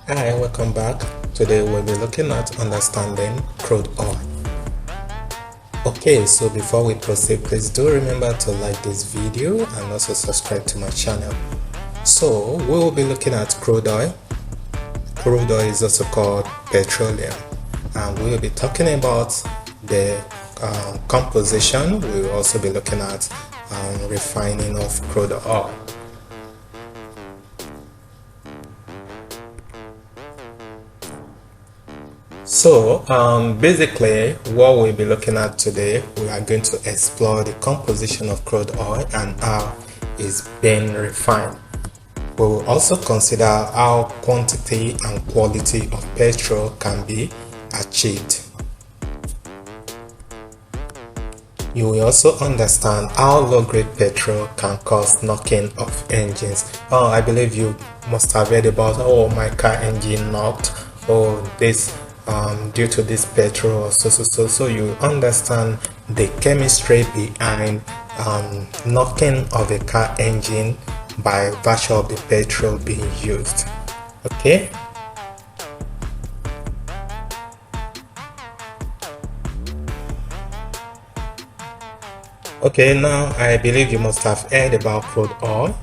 Hi, welcome back. Today we'll be looking at understanding crude oil. Okay, so before we proceed, please do remember to like this video and also subscribe to my channel. So we will be looking at crude oil. Crude oil is also called petroleum, and we will be talking about the composition. We will also be looking at refining of crude oil. So basically what we'll be looking at today, we are going to explore the composition of crude oil and how it's being refined. We will also consider how quantity and quality of petrol can be achieved. You will also understand how low-grade petrol can cause knocking of engines. I believe you must have read about, my car engine knocked, or this due to this petrol, or so you understand the chemistry behind knocking of a car engine by virtue of the petrol being used. Okay. Okay, now I believe you must have heard about crude oil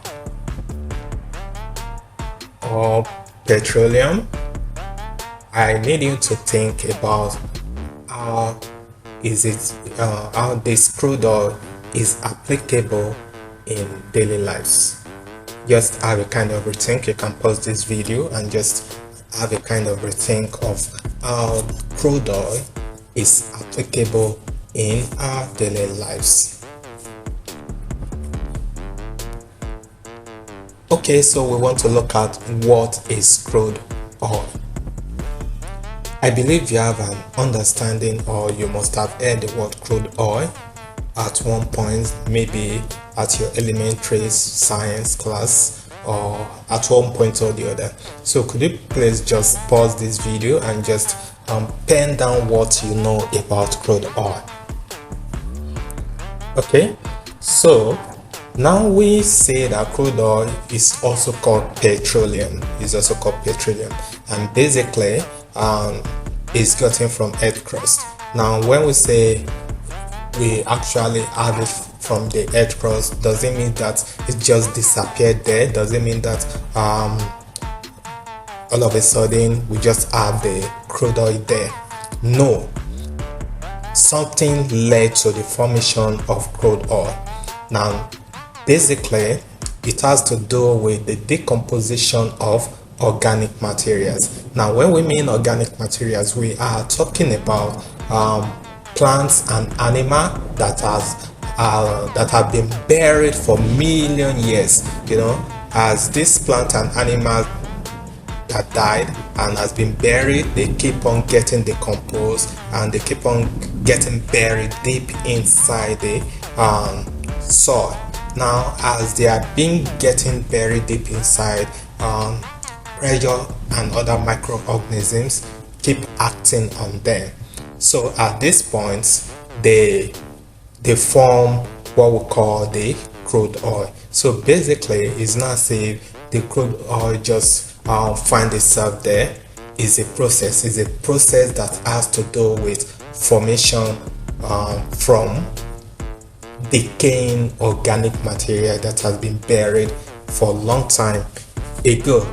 or petroleum. I need you to think about how this crude oil is applicable in daily lives. Just have a kind of rethink. You can pause this video and just have a kind of rethink of how crude oil is applicable in our daily lives. Okay, so we want to look at what is crude oil. I believe you have an understanding, or you must have heard the word crude oil at one point, maybe at your elementary science class or at one point or the other. So could you please just pause this video and just pen down what you know about crude oil. Okay, so now we say that crude oil is also called petroleum. And basically it's gotten from earth crust. Now when we say we actually have it from the earth crust, does it mean that it just disappeared there? Does it mean that all of a sudden we just have the crude oil there? No, something led to the formation of crude oil. Now basically it has to do with the decomposition of organic materials. Now when we mean organic materials, we are talking about plants and animals that have been buried for million years. As this plant and animal that died and has been buried, they keep on getting decomposed and they keep on getting buried deep inside the soil. Now as they are getting buried deep inside, pressure and other microorganisms keep acting on them. So at this point they form what we call the crude oil. So basically it's not as if the crude oil just find itself there. It's a process that has to do with formation from decaying organic material that has been buried for a long time ago.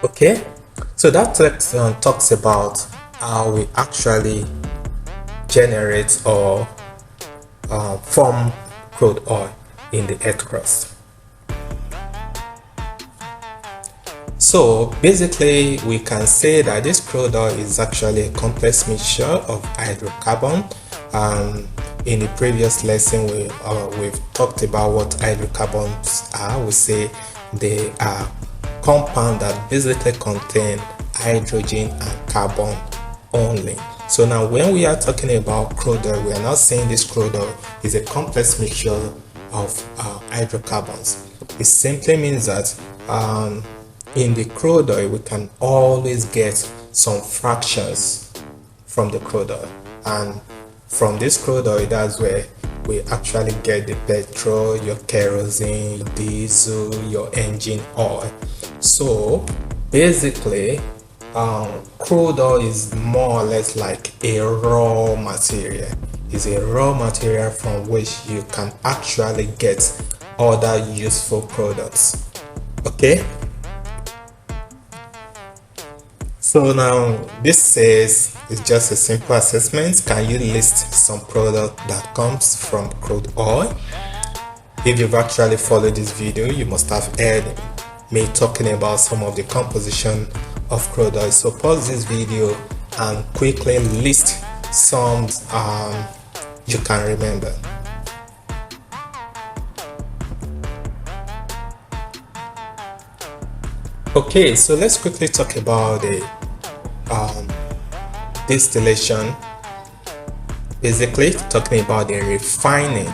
Okay, so that talks about how we actually generate or form crude oil in the earth crust. So basically we can say that this crude oil is actually a complex mixture of hydrocarbon. In the previous lesson we've talked about what hydrocarbons are. We say they are compound that basically contain hydrogen and carbon only. So now when we are talking about crude oil, we are not saying this crude oil is a complex mixture of hydrocarbons. It simply means that in the crude oil we can always get some fractions from the crude oil, and from this crude oil, that's where we actually get the petrol, your kerosene, diesel, your engine oil. So basically crude oil is more or less like a raw material. It's a raw material from which you can actually get other useful products. Okay, so now this says it's just a simple assessment. Can you list some product that comes from crude oil? If you've actually followed this video, you must have heard me talking about some of the composition of crude oil. So pause this video and quickly list some you can remember. Okay, so let's quickly talk about the distillation, basically talking about the refining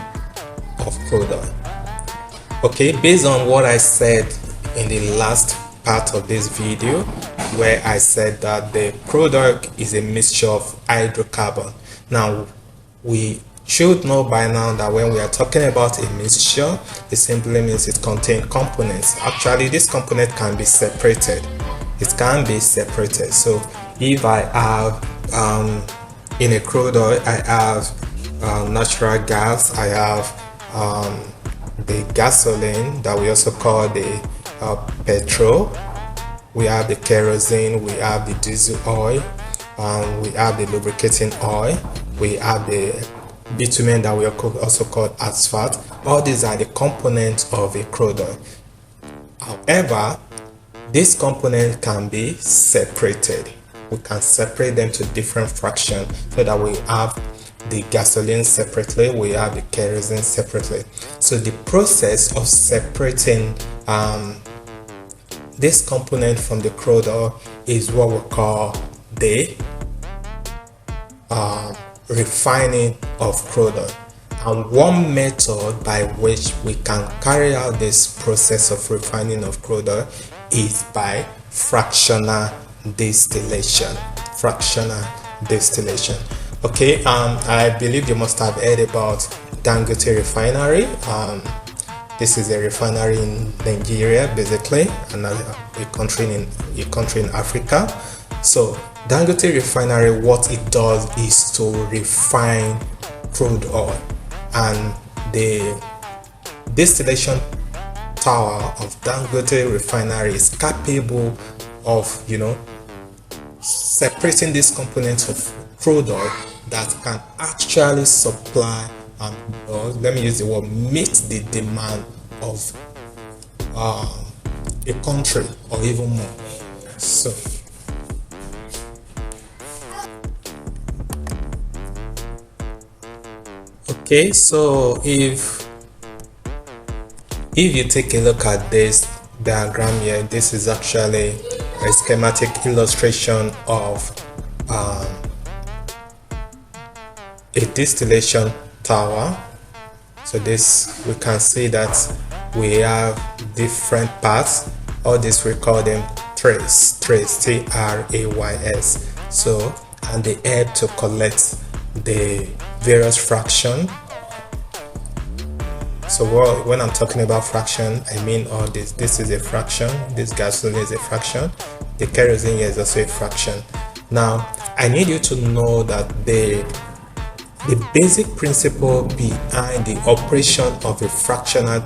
of crude oil. Okay, based on what I said in the last part of this video, where I said that the crude oil is a mixture of hydrocarbon. Now we should know by now that when we are talking about a mixture, it simply means it contains components. Actually, this component can be separated. It can be separated. So if I have in a crude oil, I have natural gas, I have the gasoline that we also call the petrol, we have the kerosene, we have the diesel oil, we have the lubricating oil, we have the bitumen that we also call asphalt. All these are the components of a crude oil. However, these components can be separated. We can separate them to different fractions so that we have the gasoline separately, we have the kerosene separately. So the process of separating this component from the crude oil is what we call the refining of crude oil. And one method by which we can carry out this process of refining of crude oil is by fractional distillation. Fractional distillation. Okay, I believe you must have heard about Dangote Refinery. This is a refinery in Nigeria, basically, and a country in Africa. So Dangote Refinery, what it does is to refine crude oil, and the distillation tower of Dangote Refinery is capable of, separating these components of crude oil that can actually supply let me use the word, meet the demand of a country or even more. So okay, so if you take a look at this diagram here, this is actually a schematic illustration of a distillation tower. So this, we can see that we have different parts. All this, we call them trays, T-R-A-Y-S. So, and they help to collect the various fraction. So when I'm talking about fraction, I mean all this. This is a fraction, this gasoline is a fraction, the kerosene is also a fraction. Now I need you to know that the basic principle behind the operation of a fractional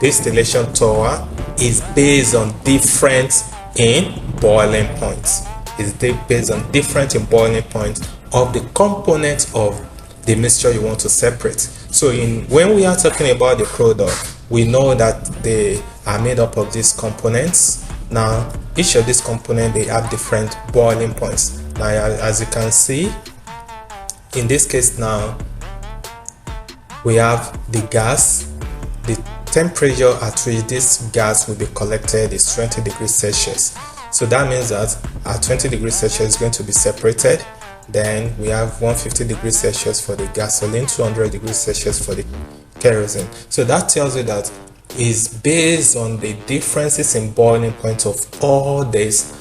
distillation tower is based on difference in boiling points. It's based on difference in boiling points of the components of the mixture you want to separate. So when we are talking about the crude oil, we know that they are made up of these components. Now each of these components, they have different boiling points. Now as you can see, in this case now, we have the gas. The temperature at which this gas will be collected is 20 degrees Celsius. So that means that at 20 degrees Celsius is going to be separated. Then we have 150 degrees Celsius for the gasoline, 200 degrees Celsius for the kerosene. So that tells you that is based on the differences in boiling point of all these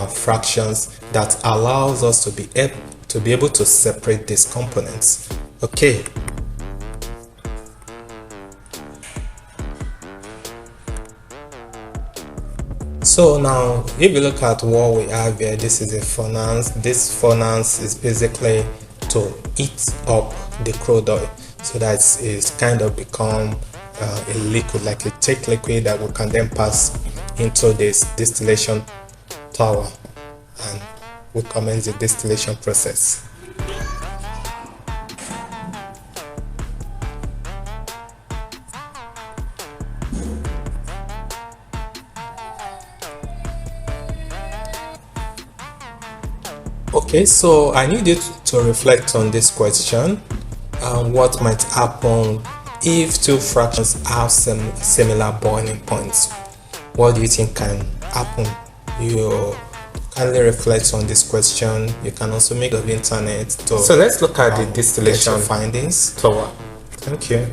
fractions that allows us to be able to separate these components. Okay. So now if you look at what we have here, this is a furnace. This furnace is basically to heat up the crude oil so that it's kind of become a liquid, like a thick liquid that we can then pass into this distillation tower, and we commence the distillation process. Okay, so I need you to reflect on this question. What might happen if two fractions have similar boiling points? What do you think can happen? You kindly reflect on this question. You can also make the internet. So let's look at the distillation findings. Thank you.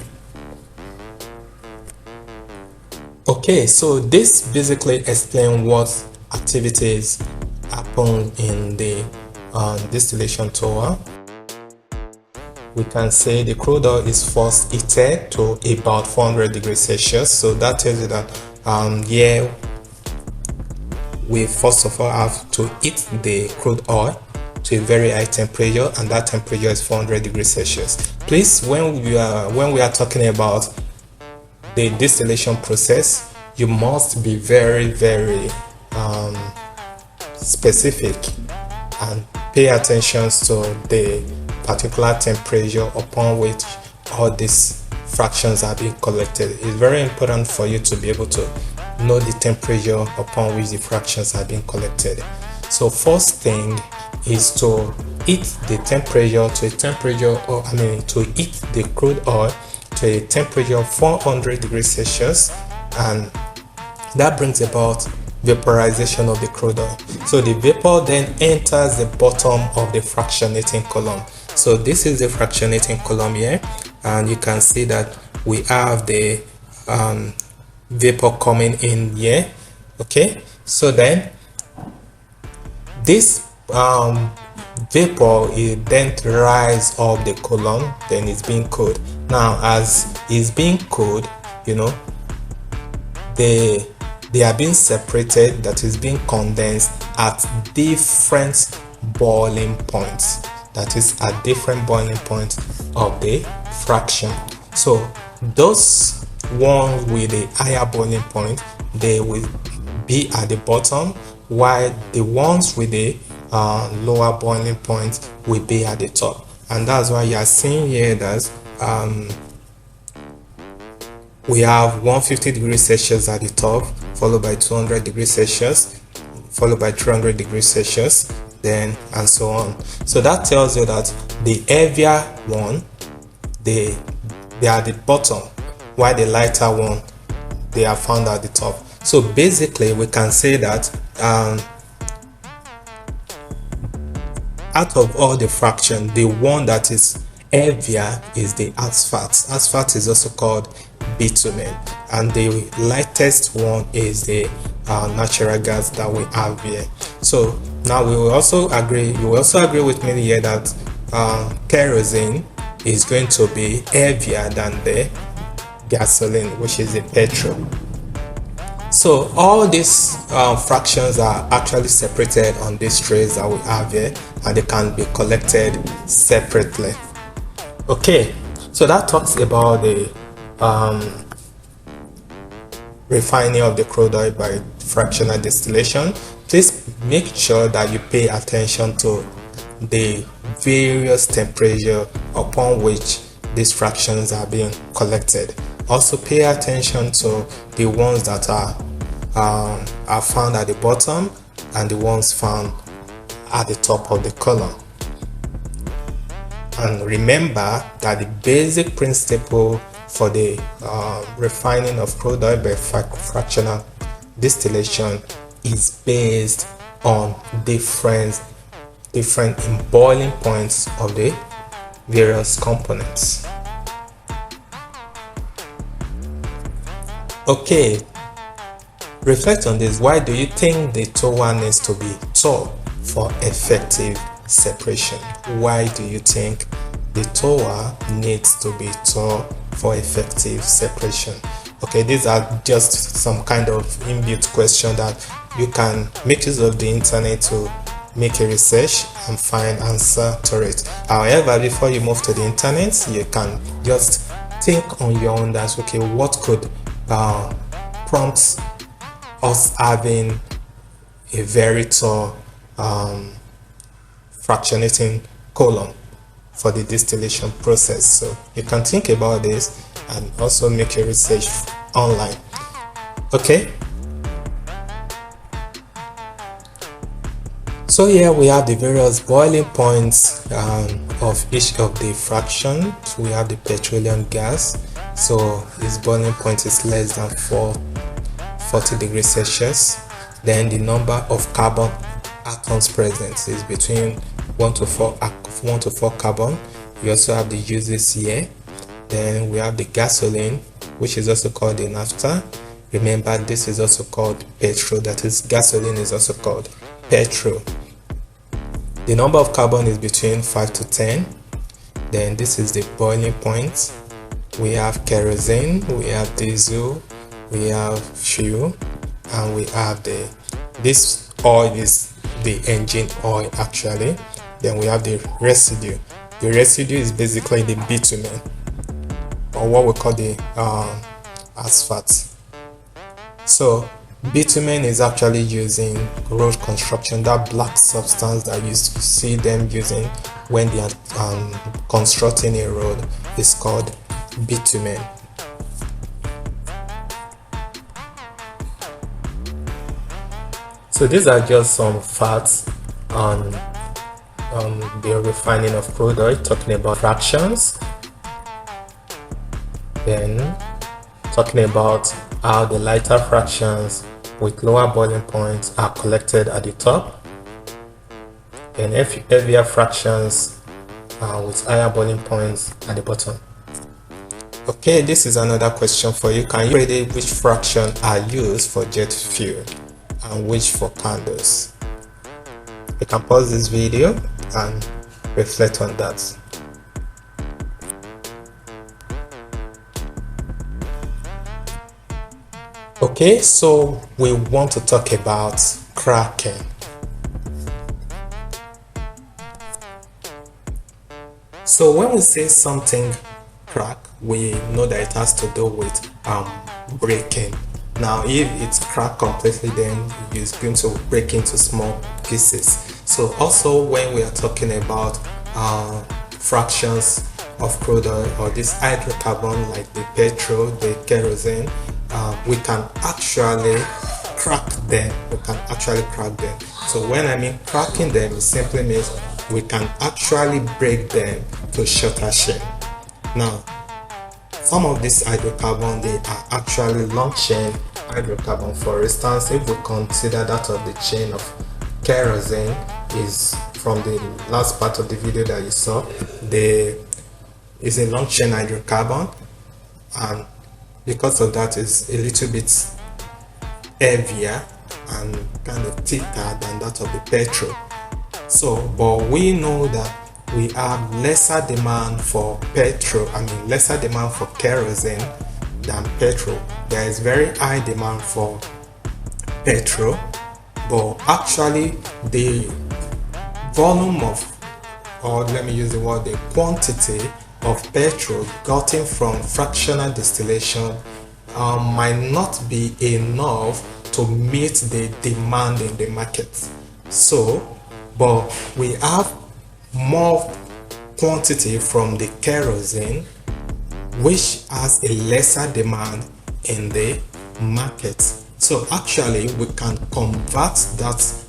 Okay, so this basically explains what activities happen in the distillation tower. We can say the crude oil is first heated to about 400 degrees Celsius. So that tells you that here we first of all have to heat the crude oil to a very high temperature, and that temperature is 400 degrees Celsius. Please, when we are talking about the distillation process, you must be very specific and pay attention to the particular temperature upon which all these fractions are being collected. It's very important for you to be able to know the temperature upon which the fractions are being collected. So first thing is to heat the temperature to a temperature, or to heat the crude oil to a temperature of 400 degrees Celsius, and that brings about vaporization of the crude oil. So the vapor then enters the bottom of the fractionating column. So this is the fractionating column here, and you can see that we have the vapor coming in here. Okay, so then this vapor is then rise up the column, then it's being cooled. Now as it's being cooled, they are being separated, that is being condensed at different boiling points, that is at different boiling points of the fraction. So those ones with a higher boiling point, they will be at the bottom, while the ones with the lower boiling point will be at the top. And that's why you are seeing here that we have 150 degrees Celsius at the top, followed by 200 degrees Celsius, followed by 300 degrees Celsius, then and so on. So that tells you that the heavier one, they are at the bottom, while the lighter one, they are found at the top. So basically we can say that out of all the fractions, the one that is heavier is the asphalt. Asphalt is also called bitumen, and the lightest one is the natural gas that we have here. So now we will also agree, you will also agree with me here that kerosene is going to be heavier than the gasoline, which is the petrol. So all these fractions are actually separated on these trays that we have here, and they can be collected separately. Okay, so that talks about the refining of the crude oil by fractional distillation. Please make sure that you pay attention to the various temperature upon which these fractions are being collected. Also pay attention to the ones that are found at the bottom and the ones found at the top of the column. And remember that the basic principle for the refining of crude oil by fractional distillation is based on different boiling points of the various components. Okay, reflect on this. Why do you think the tower needs to be tall for effective separation? Why do you think the tower needs to be tall for effective separation? Okay, these are just some kind of inbuilt question that you can make use of the internet to make a research and find answer to it. However, before you move to the internet, you can just think on your own that, okay, what could prompt us having a Veritor fractionating column for the distillation process. So you can think about this and also make your research online. Okay, so here we have the various boiling points of each of the fractions. We have the petroleum gas, so its boiling point is less than 40 degrees Celsius. Then the number of carbon atoms present is between 1 to 4 carbon. We also have the uses here. Then we have the gasoline, which is also called the naphtha. Remember, this is also called petrol. That is, gasoline is also called petrol. The number of carbon is between 5 to 10. Then this is the boiling point. We have kerosene, we have diesel, we have fuel, and we have this oil is the engine oil actually. Then we have the residue. The residue is basically the bitumen, or what we call the asphalt. So bitumen is actually using road construction, that black substance that you see them using when they are constructing a road is called bitumen. So these are just some facts on the refining of crude oil, talking about fractions, then talking about how the lighter fractions with lower boiling points are collected at the top, and heavier fractions with higher boiling points at the bottom. Okay, this is another question for you. Can you predict which fraction are used for jet fuel and which for candles? You can pause this video and reflect on that. Okay, so we want to talk about cracking. So when we say something crack, we know that it has to do with breaking. Now if it's cracked completely, then it's going to break into small pieces. So also when we are talking about fractions of crude oil or this hydrocarbon like the petrol, the kerosene, we can actually crack them. So when I mean cracking them, it simply means we can actually break them to shorter chain. Now some of these hydrocarbon, they are actually long chain hydrocarbon. For instance, if we consider that of the chain of kerosene is from the last part of the video that you saw, there is a long chain hydrocarbon, and because of that is a little bit heavier and kind of thicker than that of the petrol. So but we know that we have lesser demand for lesser demand for kerosene than petrol. There is very high demand for petrol, but actually the volume of, or let me use the word, the quantity of petrol gotten from fractional distillation might not be enough to meet the demand in the market. So but we have more quantity from the kerosene, which has a lesser demand in the market. So actually we can convert that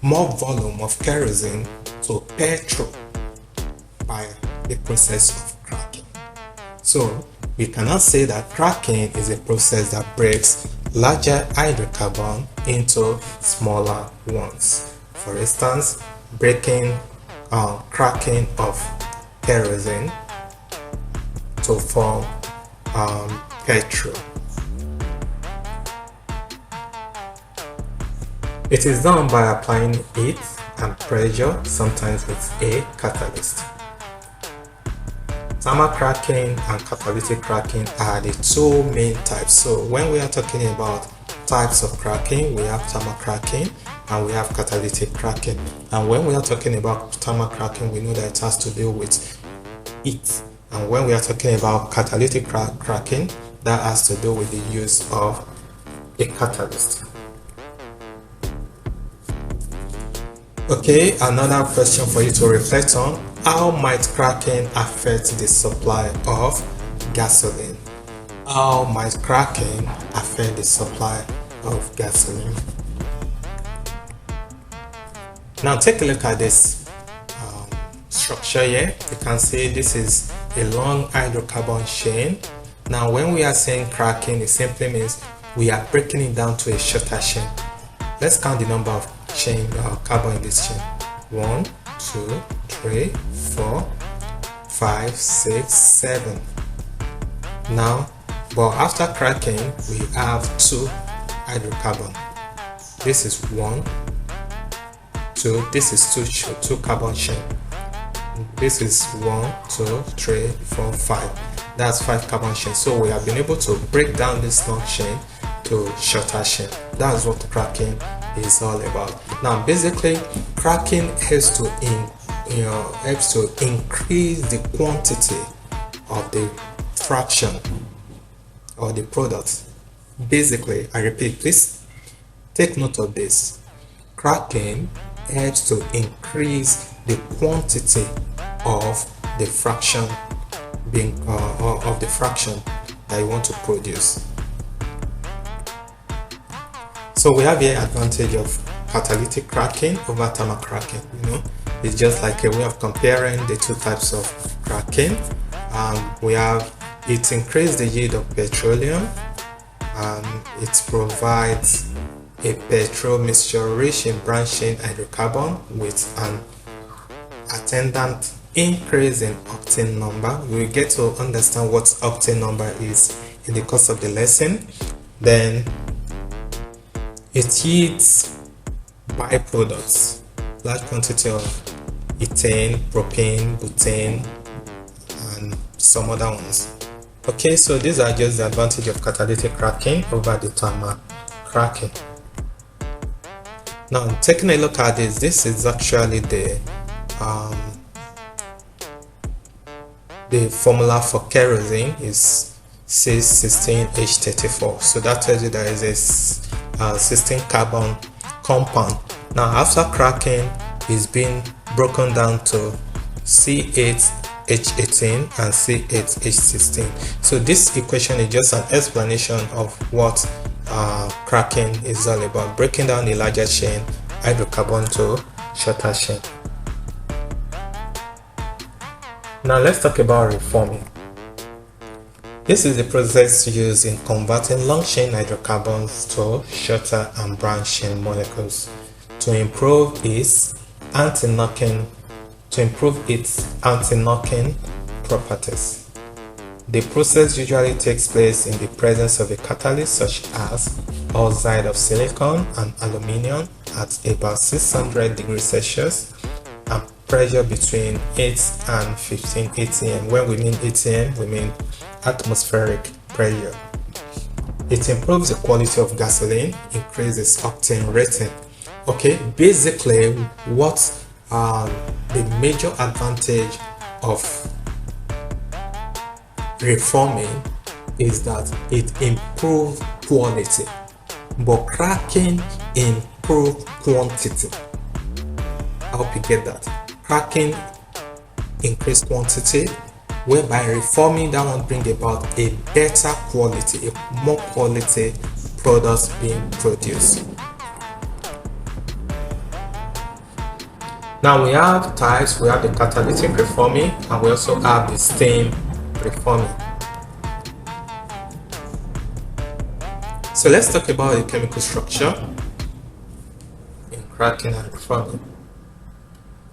more volume of kerosene to petrol by the process of cracking. So we cannot say that cracking is a process that breaks larger hydrocarbon into smaller ones. For instance, cracking of kerosene to form petrol. It is done by applying heat and pressure, sometimes with a catalyst. Thermal cracking and catalytic cracking are the two main types. So when we are talking about types of cracking, we have thermal cracking and we have catalytic cracking. And when we are talking about thermal cracking, we know that it has to do with heat. And when we are talking about catalytic cracking, that has to do with the use of a catalyst. Okay, another question for you to reflect on: how might cracking affect the supply of gasoline? How might cracking affect the supply of gasoline? Now take a look at this structure here. You can see this is a long hydrocarbon chain. Now when we are saying cracking, it simply means we are breaking it down to a shorter chain. Let's count the number of carbon in this chain. 1, 2, 3, 4, 5, 6, 7. Now, but after cracking, we have 2 hydrocarbon. This is 1, 2. This is 2 carbon chain. This is 1, 2, 3, 4, 5. That's 5 carbon chain. So we have been able to break down this long chain to shorter chain. That's what cracking is all about. Now basically cracking helps to increase the quantity of the fraction or the product. Basically, I repeat, please take note of this: cracking helps to increase the quantity of the fraction of the fraction that you want to produce. So we have here advantage of catalytic cracking over thermal cracking. It's just like a way of comparing the two types of cracking. We have it increases the yield of petroleum, and it provides a petrol mixture rich in branching hydrocarbon with an attendant increase in octane number. We will get to understand what octane number is in the course of the lesson. Then it yields byproducts, large quantity of ethane, propane, butane, and some other ones. Okay, so these are just the advantage of catalytic cracking over the thermal cracking. Now taking a look at this is actually the formula for kerosene is C16H34. So that tells you there is a 16 carbon compound. Now after cracking, it's been broken down to C8H18 and C8H16. So this equation is just an explanation of what cracking is all about: breaking down a larger chain hydrocarbon to shorter chain. Now let's talk about reforming. This is the process used in converting long chain hydrocarbons to shorter and branch chain molecules to improve its anti-knocking properties. The process usually takes place in the presence of a catalyst such as oxide of silicon and aluminium at about 600 degrees Celsius and pressure between 8 and 15 atm. When we mean atm, we mean atmospheric pressure. It improves the quality of gasoline, increases octane rating. Okay, basically what the major advantage of reforming is that it improves quality, but cracking improves quantity. I hope you get that. Cracking increase quantity, whereby reforming that one bring about a better quality, a more quality products being produced. Now we have types. We have the catalytic reforming and we also have the steam reforming. So let's talk about the chemical structure in cracking and reforming.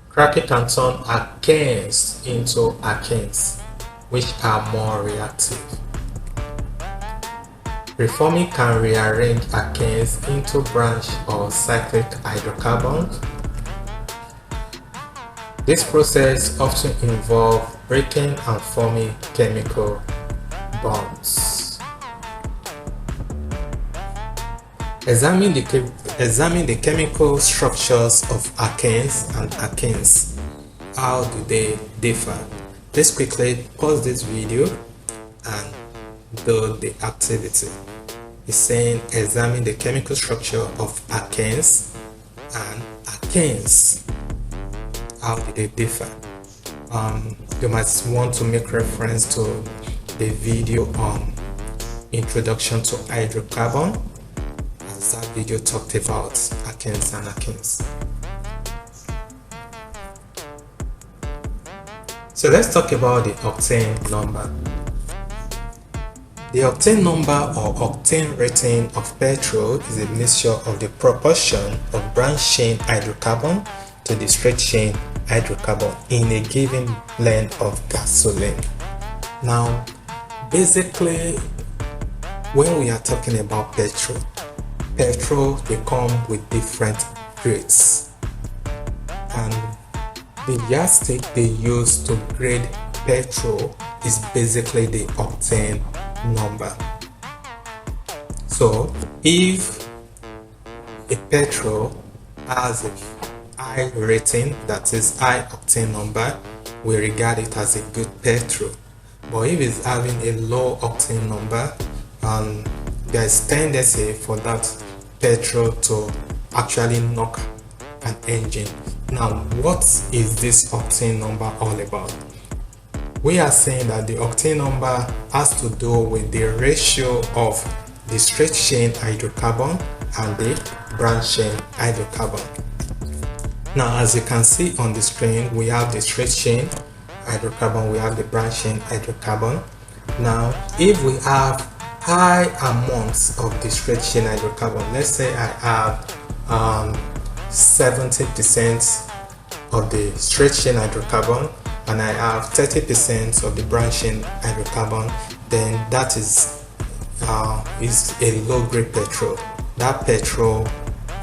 Cracking can turn alkanes into alkanes, which are more reactive. Reforming can rearrange alkanes into branch or cyclic hydrocarbons. This process often involves breaking and forming chemical bonds. Examine the chemical structures of alkanes and alkenes. How do they differ? Let's quickly pause this video and do the activity. It's saying examine the chemical structure of alkanes and alkenes. How do they differ? You might want to make reference to the video on introduction to hydrocarbon, as that video talked about alkanes and alkenes. So let's talk about the octane number. The octane number or octane rating of petrol is a mixture of the proportion of branched chain hydrocarbon to the straight chain hydrocarbon in a given blend of gasoline. Now, basically, when we are talking about petrol they come with different grades, and the yardstick they use to grade petrol is basically the octane number. So if a petrol has a high rating, that is high octane number, we regard it as a good petrol. But if it's having a low octane number, there's tendency for that petrol to actually knock an engine. Now, what is this octane number all about? We are saying that the octane number has to do with the ratio of the straight chain hydrocarbon and the branched chain hydrocarbon. Now, as you can see on the screen, we have the straight chain hydrocarbon, we have the branched chain hydrocarbon. Now, if we have high amounts of the straight chain hydrocarbon, let's say I have 70% of the straight chain hydrocarbon and I have 30% of the branched chain hydrocarbon, then that is a low grade petrol. That petrol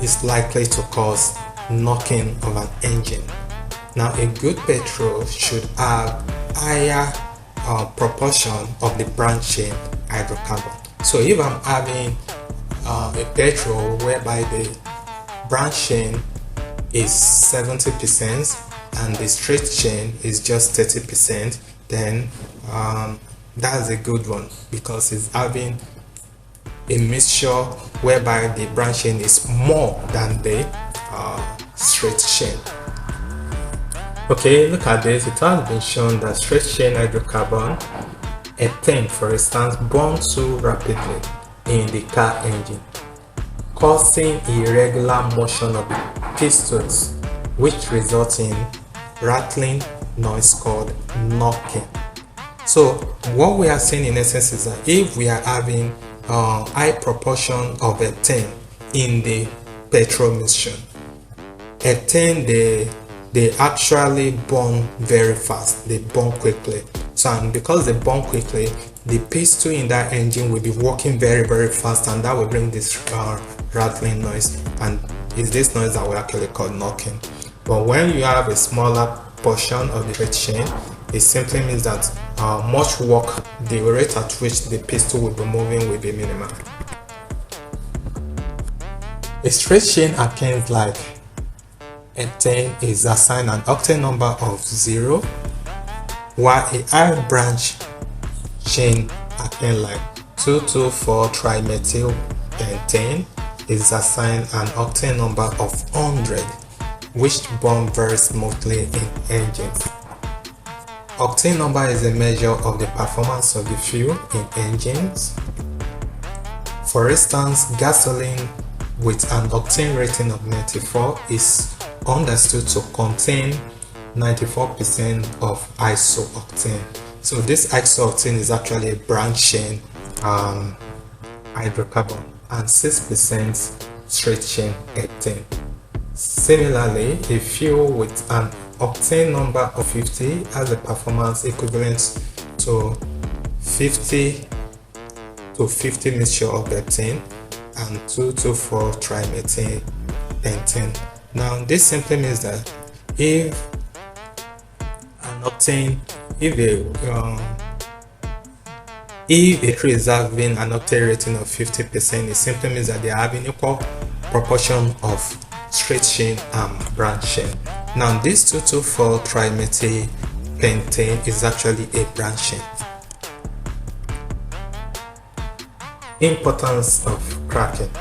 is likely to cause knocking of an engine. Now, a good petrol should have higher proportion of the branched chain hydrocarbon. So if I'm having a petrol whereby the branched chain is 70% and the straight chain is just 30%, then that's a good one, because it's having a mixture whereby the branched chain is more than the straight chain. Okay, look at this. It has been shown that straight chain hydrocarbon, ethane for instance, burns too rapidly in the car engine, causing irregular motion of the pistons, which results in rattling noise called knocking. So what we are saying in essence is that if we are having high proportion of ethane in the petrol mixture, ethane they actually burn very fast, they burn quickly. So, and because they burn quickly, the piston in that engine will be working very fast, and that will bring this rattling noise, and it's this noise that we actually call knocking. But when you have a smaller portion of the straight chain, it simply means that much work, the rate at which the piston will be moving will be minimal. A straight chain alkane like ethane is assigned an octane number of 0, while a high branch chain alkane like 2,2,4-trimethyl pentane is assigned an octane number of 100, which burn very smoothly in engines. Octane number is a measure of the performance of the fuel in engines. For instance, gasoline with an octane rating of 94 is understood to contain 94% of isooctane. So this isooctane is actually a branched chain hydrocarbon and 6% straight chain ethane. Similarly, a fuel with an octane number of 50 has a performance equivalent to 50 mixture of ethane and 2,2,4-trimethyl pentane. Now, this simply means that if an octane, if a tree is having an octane rating of 50%, it simply means that they are having equal proportion of straight chain and branch chain. Now this 2,2,4-trimethylpentane is actually a branch chain. Importance of cracking.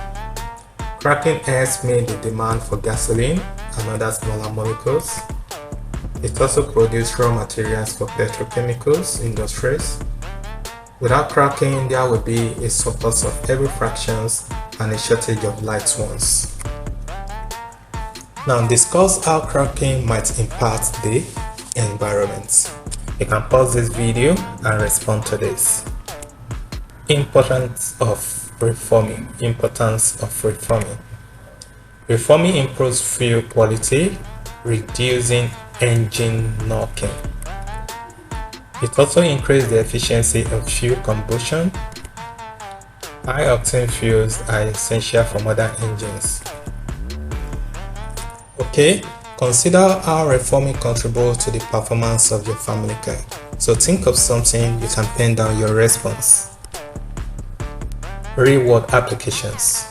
Cracking helps meet the demand for gasoline and other smaller molecules. It also produces raw materials for petrochemicals industries. Without cracking, there will be a surplus of heavy fractions and a shortage of light ones. Now discuss how cracking might impact the environment. You can pause this video and respond to this. Importance of reforming. Reforming improves fuel quality, reducing engine knocking. It also increases the efficiency of fuel combustion. High octane fuels are essential for modern engines. Okay, consider how reforming contributes to the performance of your family car. So think of something you can pen down your response. Real-world applications.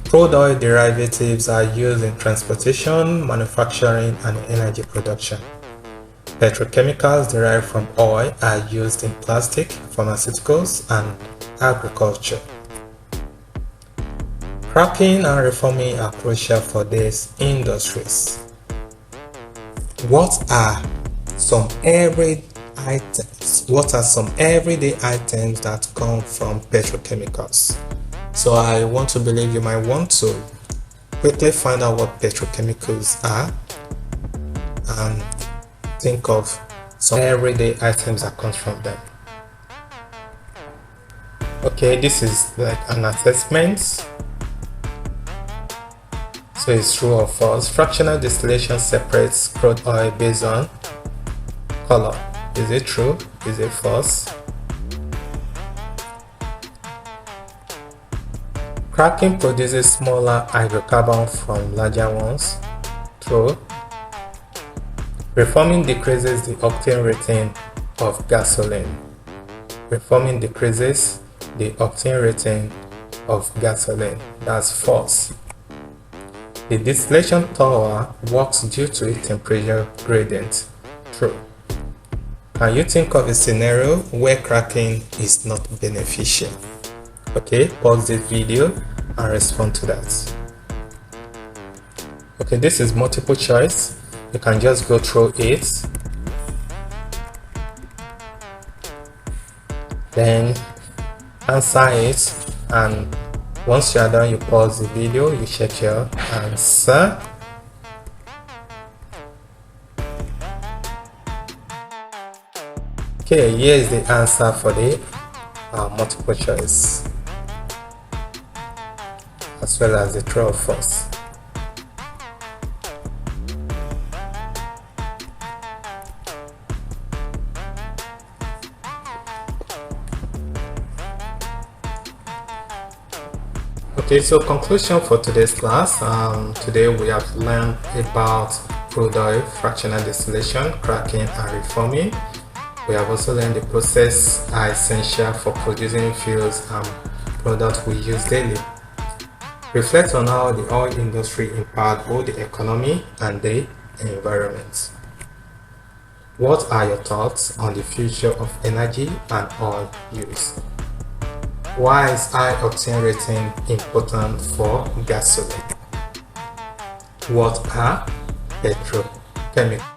Crude oil derivatives are used in transportation, manufacturing, and energy production. Petrochemicals derived from oil are used in plastic, pharmaceuticals, and agriculture. Cracking and reforming are crucial for these industries. What are some everyday items that come from petrochemicals? So I want to believe you might want to quickly find out what petrochemicals are and think of some everyday items that comes from them. Okay, this is like an assessment. So it's true or false. Fractional distillation separates crude oil based on color. Is it true? Is it false? Cracking produces smaller hydrocarbons from larger ones. True. Reforming decreases the octane rating of gasoline. Reforming decreases the octane rating of gasoline. That's false. The distillation tower works due to a temperature gradient. True. Can you think of a scenario where cracking is not beneficial? Okay, pause this video and respond to that. Okay, this is multiple choice. You can just go through it. Then answer it, and once you are done, you pause the video, you check your answer. Okay, here is the answer for the multiple choice, as well as the true or false. Okay, so conclusion for today's class. Today we have learned about crude oil, fractional distillation, cracking, and reforming. We have also learned the process are essential for producing fuels and products we use daily. Reflect on how the oil industry impacts both the economy and the environment. What are your thoughts on the future of energy and oil use? Why is high octane rating important for gasoline? What are petrochemicals?